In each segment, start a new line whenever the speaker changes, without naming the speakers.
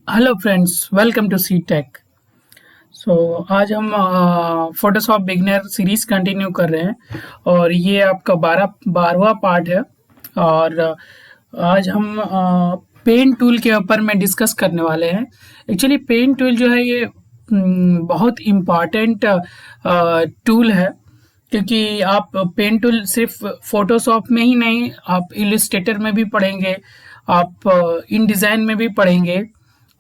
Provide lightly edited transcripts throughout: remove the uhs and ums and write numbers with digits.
Hello friends, welcome to C tech. आज हम Photoshop beginner series continue कर रहे हैं और ये आपका 12वां पार्ट है। और आज हम पेन टूल के ऊपर में डिस्कस करने वाले हैं। एक्चुअली पेन टूल जो है ये बहुत इम्पॉर्टेंट टूल है, क्योंकि आप पेन टूल सिर्फ फोटोशॉप में ही नहीं, आप इलस्ट्रेटर में भी पढ़ेंगे, आप इन डिज़ाइन में भी पढ़ेंगे।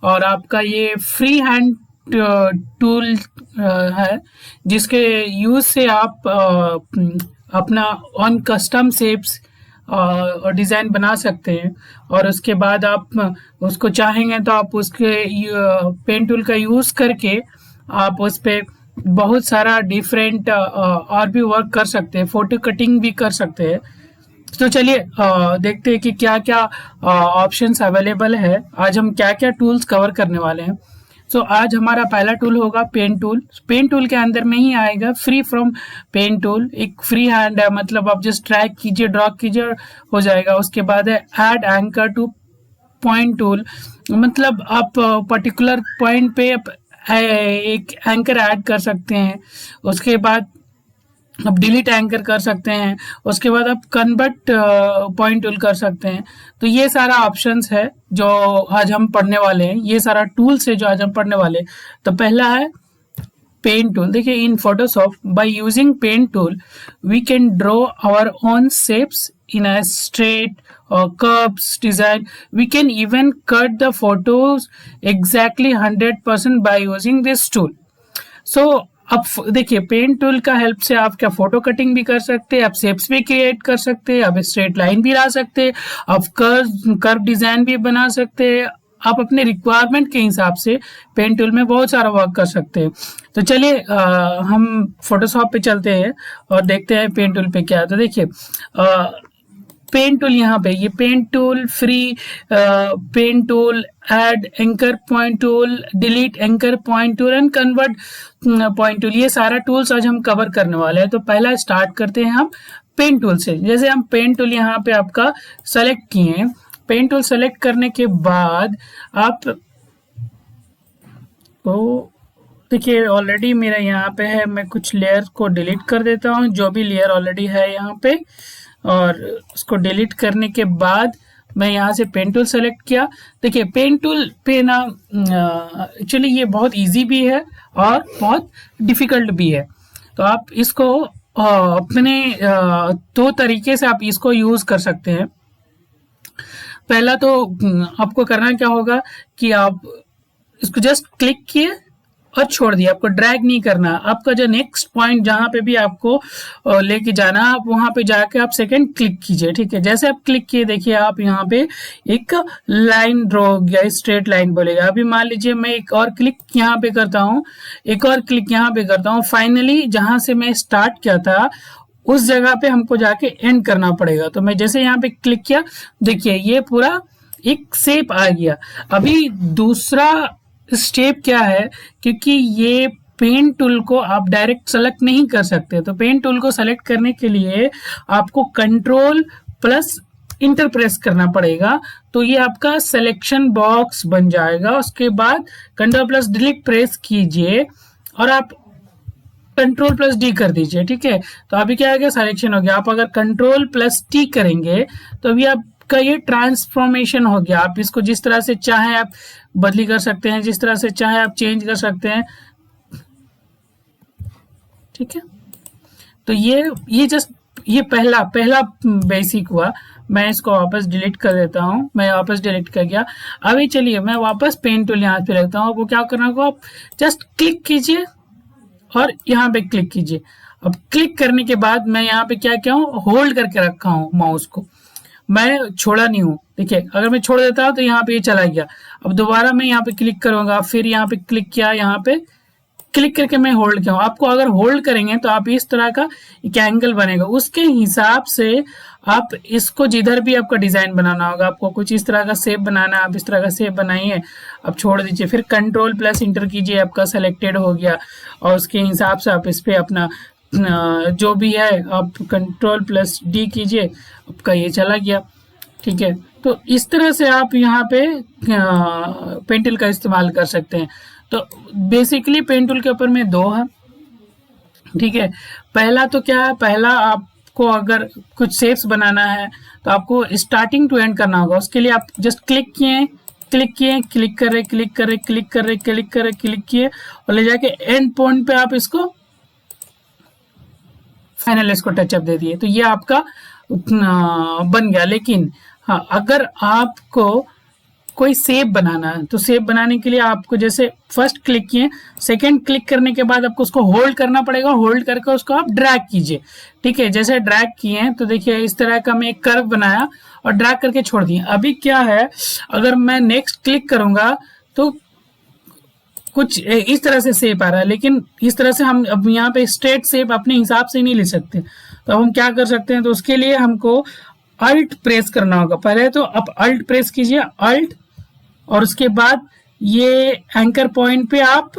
और आपका ये फ्री हैंड टूल है, जिसके यूज से आप अपना ऑन कस्टम शेप्स और डिज़ाइन बना सकते हैं। और उसके बाद आप उसको चाहेंगे तो आप उसके पेन टूल का यूज़ करके आप उस पर बहुत सारा डिफरेंट और भी वर्क कर सकते हैं, फोटो कटिंग भी कर सकते हैं। तो चलिए देखते हैं कि क्या क्या ऑप्शंस अवेलेबल है। आज हम क्या क्या टूल्स कवर करने वाले हैं। आज हमारा पहला टूल होगा पेन टूल। पेन टूल के अंदर में ही आएगा फ्री फ्रॉम पेन टूल। एक फ्री हैंड है, मतलब आप जस्ट ड्रैग कीजिए, ड्रॉ कीजिए, हो जाएगा। उसके बाद है add anchor two point tool, मतलब आप पर्टिकुलर पॉइंट पे एक एंकर ऐड कर सकते हैं। उसके बाद आप डिलीट एंकर कर सकते हैं। उसके बाद आप कन्वर्ट पॉइंट टूल कर सकते हैं। तो ये सारा ऑप्शंस है जो आज हम पढ़ने वाले हैं, ये सारा टूल्स है जो आज हम पढ़ने वाले हैं। तो पहला है पेन टूल। देखिए, in Photoshop by using pen tool we can draw our own shapes in a straight or curves design. We can even cut the photos exactly 100% by using this tool. अब देखिए, pen tool का help से आप क्या photo cutting भी कर सकते हैं, आप शेप्स भी क्रिएट कर सकते हैं, आप स्ट्रेट लाइन भी ला सकते हैं, आप कर्व डिजाइन भी बना सकते हैं। आप अपने रिक्वायरमेंट के हिसाब से पेन टूल में बहुत सारा वर्क कर सकते हैं। तो चलिए हम फोटोशॉप पे चलते हैं और देखते हैं पेन टूल पे क्या है। तो देखिए पेन टूल, यहाँ पे ये pen tool free, pen tool, add anchor point tool, delete anchor point tool and convert point tool, ये सारा टूल्स आज हम कवर करने वाले हैं। तो पहला स्टार्ट करते हैं हम पेन टूल से। जैसे हम पेन टूल यहाँ पे आपका सेलेक्ट किए हैं। पेन टूल सेलेक्ट करने के बाद आप तो देखिए ऑलरेडी मेरा यहाँ पे है, मैं कुछ लेयर को डिलीट कर देता हूँ, जो भी लेयर ऑलरेडी है यहाँ पे। और उसको डिलीट करने के बाद मैं यहाँ से पेन टूल सेलेक्ट किया। देखिए पेन टूल पे ना एक्चुअली ये बहुत इजी भी है और बहुत डिफिकल्ट भी है। तो आप इसको अपने दो तरीके से आप इसको यूज कर सकते हैं। पहला तो आपको करना क्या होगा कि आप इसको जस्ट क्लिक किए और छोड़ दिया, आपको ड्रैग नहीं करना। आपका जो नेक्स्ट पॉइंट जहां पे भी आपको लेके जाना, आप वहां पे जाके आप सेकंड क्लिक कीजिए। ठीक है, जैसे आप क्लिक किए देखिए आप यहाँ पे एक लाइन ड्रॉ हो गया, स्ट्रेट लाइन बोलेगा। अभी मान लीजिए मैं एक और क्लिक यहाँ पे करता हूँ, एक और क्लिक यहाँ पे करता हूँ, फाइनली जहां से मैं स्टार्ट किया था उस जगह पे हमको जाके एंड करना पड़ेगा। तो मैं जैसे यहाँ पे क्लिक किया, देखिए ये पूरा एक शेप आ गया। अभी दूसरा स्टेप क्या है, क्योंकि ये पेन टूल को आप डायरेक्ट सेलेक्ट नहीं कर सकते, तो पेन टूल को सेलेक्ट करने के लिए आपको कंट्रोल प्लस इंटर प्रेस करना पड़ेगा। तो ये आपका सिलेक्शन बॉक्स बन जाएगा। उसके बाद कंट्रोल प्लस डिलीट प्रेस कीजिए और आप कंट्रोल प्लस डी कर दीजिए। ठीक है, तो अभी क्या हो गया, सिलेक्शन हो गया। आप अगर कंट्रोल प्लस टी करेंगे तो अभी आपका ये ट्रांसफॉर्मेशन हो गया। आप इसको जिस तरह से चाहे आप बदली कर सकते हैं, जिस तरह से चाहे आप चेंज कर सकते हैं। ठीक है, तो ये जस्ट ये पहला बेसिक हुआ। मैं इसको वापस डिलीट कर देता हूँ, मैं वापस डिलीट कर गया। अभी चलिए मैं वापस पेन टूल यहाँ पे रखता हूँ। आपको क्या करना होगा, आप जस्ट क्लिक कीजिए और यहाँ पे क्लिक कीजिए। अब क्लिक करने के बाद मैं यहाँ पे क्या किया हूँ, होल्ड करके रखा हूँ माउस को, मैं छोड़ा नहीं हूँ। देखिए अगर मैं छोड़ देता हूँ तो यहाँ पे ये चला गया। अब दोबारा मैं यहाँ पे क्लिक करूंगा, फिर यहाँ पे क्लिक किया, यहाँ पे क्लिक करके मैं होल्ड किया हूँ। आपको अगर होल्ड करेंगे तो आप इस तरह का एक एंगल बनेगा, उसके हिसाब से आप इसको जिधर भी आपका डिजाइन बनाना होगा, आपको कुछ इस तरह का शेप बनाना है, आप इस तरह का शेप बनाइए, आप छोड़ दीजिए, फिर कंट्रोल प्लस इंटर कीजिए, आपका सेलेक्टेड हो गया। और उसके हिसाब से आप इस पे अपना जो भी है आप कंट्रोल प्लस डी कीजिए, आपका ये चला गया। ठीक है, तो इस तरह से आप यहाँ पे पेन टूल का इस्तेमाल कर सकते हैं। तो बेसिकली पेन टूल के ऊपर में दो है, ठीक है। पहला तो क्या है, पहला आपको अगर कुछ शेप्स बनाना है तो आपको स्टार्टिंग टू एंड करना होगा। उसके लिए आप जस्ट क्लिक किए, क्लिक किए, क्लिक कर रहे, क्लिक कर रहे, क्लिक कर रहे, क्लिक कर रहे, क्लिक किए और ले जाके एंड पॉइंट पे आप इसको फाइनल इसको टचअप दे दिए, तो ये आपका बन गया। लेकिन हाँ, अगर आपको कोई शेप बनाना है तो शेप बनाने के लिए आपको जैसे फर्स्ट क्लिक किए, सेकंड क्लिक करने के बाद आपको उसको होल्ड करना पड़ेगा, होल्ड करके उसको आप ड्रैग कीजिए, ठीक है। जैसे ड्रैग किए तो देखिए इस तरह का मैं एक कर्व बनाया और ड्रैग करके छोड़ दिए। अभी क्या है, अगर मैं नेक्स्ट क्लिक करूंगा तो कुछ इस तरह से शेप आ रहा है, लेकिन इस तरह से हम अब यहाँ पे स्ट्रेट शेप अपने हिसाब से नहीं ले सकते। तो अब हम क्या कर सकते हैं, तो उसके लिए हमको अल्ट प्रेस करना होगा। पहले तो आप अल्ट प्रेस कीजिए, अल्ट, और उसके बाद ये एंकर पॉइंट पे आप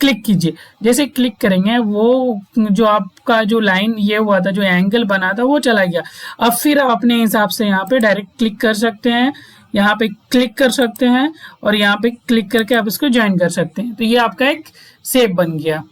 क्लिक कीजिए। जैसे क्लिक करेंगे वो जो आपका जो लाइन ये हुआ था, जो एंगल बना था वो चला गया। अब फिर आप अपने हिसाब से यहाँ पे डायरेक्ट क्लिक कर सकते हैं, यहाँ पे क्लिक कर सकते हैं और यहाँ पे क्लिक करके आप इसको ज्वाइन कर सकते हैं। तो ये आपका एक शेप बन गया।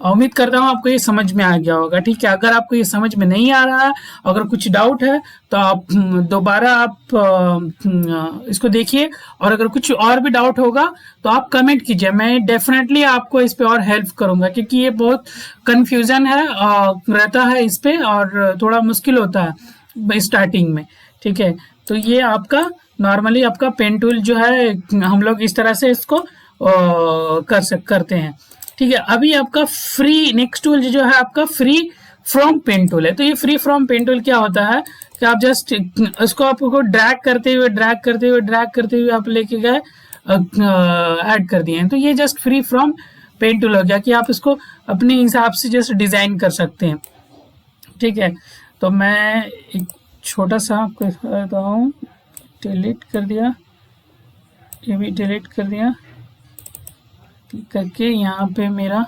उम्मीद करता हूँ आपको ये समझ में आ गया होगा, ठीक है। अगर आपको ये समझ में नहीं आ रहा है, अगर कुछ डाउट है तो आप दोबारा आप इसको देखिए, और अगर कुछ और भी डाउट होगा तो आप कमेंट कीजिए, मैं डेफिनेटली आपको इस पे और हेल्प करूंगा, क्योंकि ये बहुत कंफ्यूजन है रहता है इस पे और थोड़ा मुश्किल होता है स्टार्टिंग में, ठीक है। तो ये आपका नॉर्मली आपका पेन टूल जो है हम लोग इस तरह से इसको करते हैं, ठीक है। अभी आपका फ्री नेक्स्ट टूल जो है आपका फ्री फ्रॉम पेन टूल है। तो ये फ्री फ्रॉम पेन टूल क्या होता है कि आप जस्ट इसको आपको ड्रैग करते हुए आप लेके गए ऐड कर दिए हैं। तो ये just free from pen tool हो गया कि आप इसको अपने हिसाब से जस्ट डिजाइन कर सकते हैं, ठीक है। तो मैं एक छोटा सा आपको बताता हूँ, डिलीट कर दिया, ये भी डिलीट कर दिया करके यहाँ पे मेरा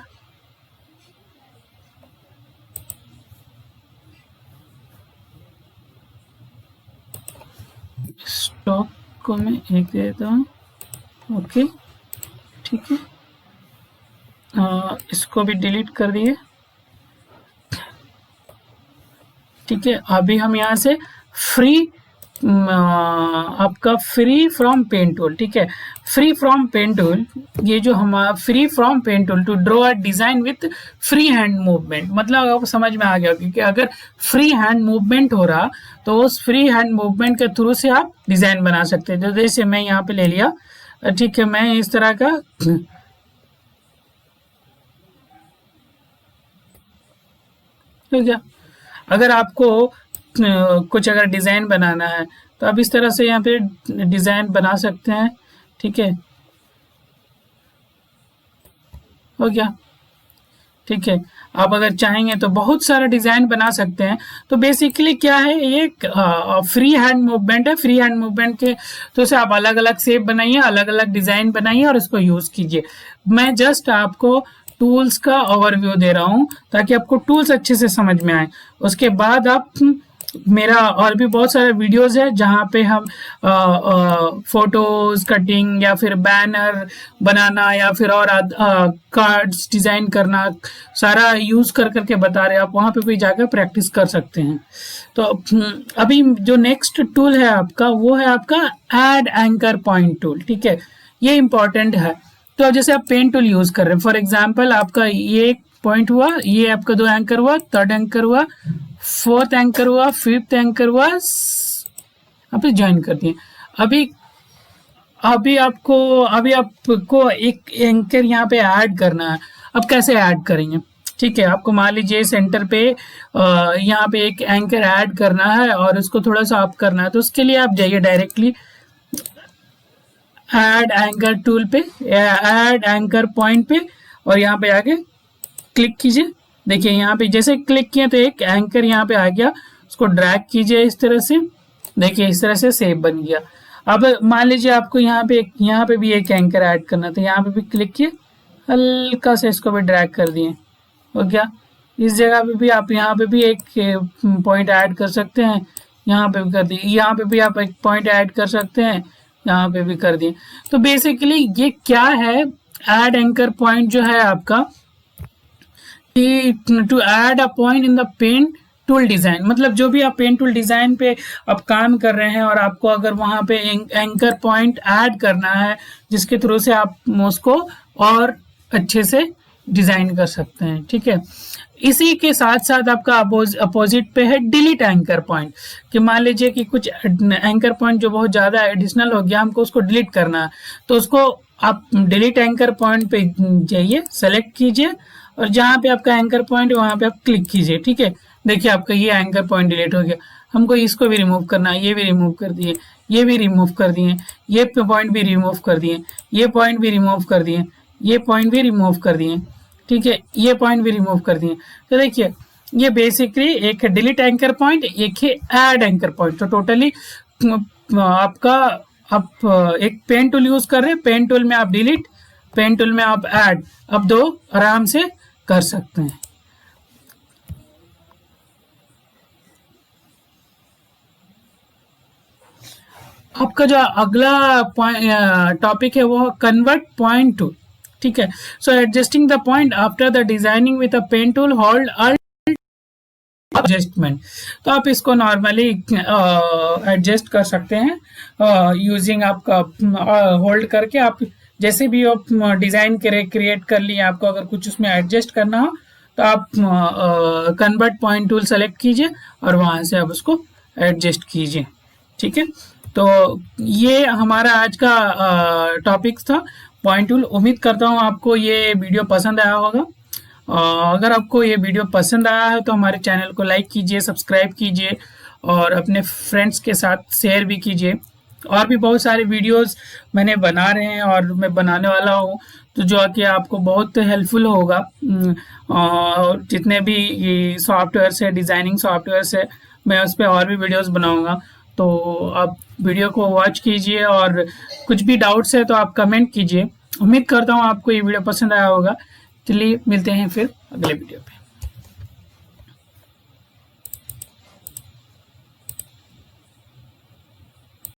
स्टॉक को मैं एक दे देता हूँ, ओके, ठीक है। इसको भी डिलीट कर दिए, ठीक है। अभी हम यहाँ से फ्री आपका फ्री फ्रॉम पेन टूल, ठीक है। फ्री फ्रॉम पेन टूल, ये जो हमारा free from pen tool to draw a design with free hand movement, मतलब आपको समझ में आ गया, क्योंकि अगर फ्री हैंड मूवमेंट हो रहा तो उस फ्री हैंड मूवमेंट के थ्रू से आप डिजाइन बना सकते हैं। तो जैसे मैं यहाँ पे ले लिया, ठीक है, मैं इस तरह का ठीक है। अगर आपको कुछ अगर डिजाइन बनाना है तो आप इस तरह से यहाँ पे डिजाइन बना सकते हैं, ठीक है, हो गया, ठीक है। आप अगर चाहेंगे तो बहुत सारा डिजाइन बना सकते हैं। तो बेसिकली क्या है, ये फ्री हैंड मूवमेंट है। फ्री हैंड मूवमेंट के तो से आप अलग अलग शेप बनाइए, अलग अलग डिजाइन बनाइए और इसको यूज कीजिए। मैं जस्ट आपको टूल्स का ओवरव्यू दे रहा हूं ताकि आपको टूल्स अच्छे से समझ में आए। उसके बाद आप मेरा और भी बहुत सारे वीडियोस है जहाँ पे हम फोटोज कटिंग या फिर बैनर बनाना या फिर और कार्ड्स डिजाइन करना सारा यूज कर करके बता रहे हैं। आप वहाँ पे भी जाकर प्रैक्टिस कर सकते हैं। तो अभी जो नेक्स्ट टूल है आपका वो है आपका ऐड एंकर पॉइंट टूल, ठीक है। ये इंपॉर्टेंट है। तो जैसे आप पेन टूल यूज कर रहे हैं, फॉर एग्जाम्पल आपका ये एक पॉइंट हुआ, ये आपका 2 एंकर हुआ, 3rd एंकर हुआ, 4th एंकर हुआ, 5th एंकर हुआ, आप ज्वाइन कर दिए। अभी आपको एक एंकर यहाँ पे ऐड करना है। अब कैसे ऐड करेंगे, ठीक है। आपको मान लीजिए सेंटर पे यहाँ पे एक एंकर ऐड करना है और उसको थोड़ा सा अप करना है। तो उसके लिए आप जाइए डायरेक्टली ऐड एंकर टूल पे, ऐड एंकर पॉइंट पे, और यहाँ पे आके क्लिक कीजिए। देखिए यहाँ पे जैसे क्लिक किए तो एक एंकर यहाँ पे आ गया, उसको ड्रैग कीजिए इस तरह से, देखिए इस तरह से शेप बन गया। अब मान लीजिए आपको यहाँ पे भी एक एंकर ऐड करना था, यहाँ पे भी क्लिक किए, हल्का से इसको भी ड्रैग कर दिए, हो गया। इस जगह पे भी आप यहाँ पे भी एक पॉइंट ऐड कर सकते हैं, यहाँ पे भी कर दिए, यहाँ पे भी आप एक पॉइंट ऐड कर सकते हैं, यहाँ पे भी कर दिए। तो बेसिकली ये क्या है, ऐड एंकर पॉइंट जो है आपका, to add a point in the pen tool design, मतलब जो भी आप पेन टूल डिजाइन पे आप काम कर रहे हैं और आपको अगर वहां पे एंकर पॉइंट ऐड करना है जिसके थ्रू से आप उसको और अच्छे से डिजाइन कर सकते हैं। ठीक है, इसी के साथ साथ आपका अपोजिट पे है डिलीट एंकर पॉइंट, कि मान लीजिए कि कुछ एंकर पॉइंट जो बहुत ज्यादा एडिशनल हो गया, हमको उसको डिलीट करना है, तो उसको आप डिलीट एंकर पॉइंट पे जाइए, सेलेक्ट कीजिए और जहाँ पे आपका एंकर पॉइंट है वहां पे आप क्लिक कीजिए। ठीक है, देखिए आपका ये एंकर पॉइंट डिलीट हो गया। हमको इसको भी रिमूव करना है, ये भी रिमूव कर दिए, ये भी रिमूव कर दिए, ये पॉइंट भी रिमूव कर दिए, ये पॉइंट भी रिमूव कर दिए, ये पॉइंट भी रिमूव कर दिए। ठीक है, ये पॉइंट भी रिमूव कर दिए। तो देखिए ये बेसिकली एक है डिलीट एंकर पॉइंट, एक है ऐड एंकर पॉइंट। तो टोटली आपका आप एक पेन टूल यूज कर रहे हैं, पेन टूल में आप डिलीट, पेन टूल में आप ऐड, अब दो आराम से कर सकते हैं। आपका जो अगला टॉपिक है वो कन्वर्ट पॉइंट टूल। ठीक है, so adjusting the point after the designing with a pen tool, hold adjustment. तो आप इसको नॉर्मली एडजस्ट कर सकते हैं यूजिंग आपका होल्ड करके। आप जैसे भी आप डिजाइन क्रिएट कर लिए, आपको अगर कुछ उसमें एडजस्ट करना हो तो आप कन्वर्ट पॉइंट टूल सेलेक्ट कीजिए और वहां से आप उसको एडजस्ट कीजिए। ठीक है, तो ये हमारा आज का टॉपिक था, पॉइंट टूल। उम्मीद करता हूँ आपको ये वीडियो पसंद आया होगा। अगर आपको ये वीडियो पसंद आया है तो हमारे चैनल को लाइक कीजिए, सब्सक्राइब कीजिए और अपने फ्रेंड्स के साथ शेयर भी कीजिए। और भी बहुत सारे वीडियोस मैंने बना रहे हैं और मैं बनाने वाला हूँ, तो जो कि आपको बहुत हेल्पफुल होगा। और जितने भी सॉफ्टवेयर है, डिज़ाइनिंग सॉफ्टवेयर है, मैं उस पर और भी वीडियोस बनाऊंगा। तो आप वीडियो को वॉच कीजिए और कुछ भी डाउट्स है तो आप कमेंट कीजिए। उम्मीद करता हूँ आपको ये वीडियो पसंद आया होगा। चलिए मिलते हैं फिर अगले वीडियो पे।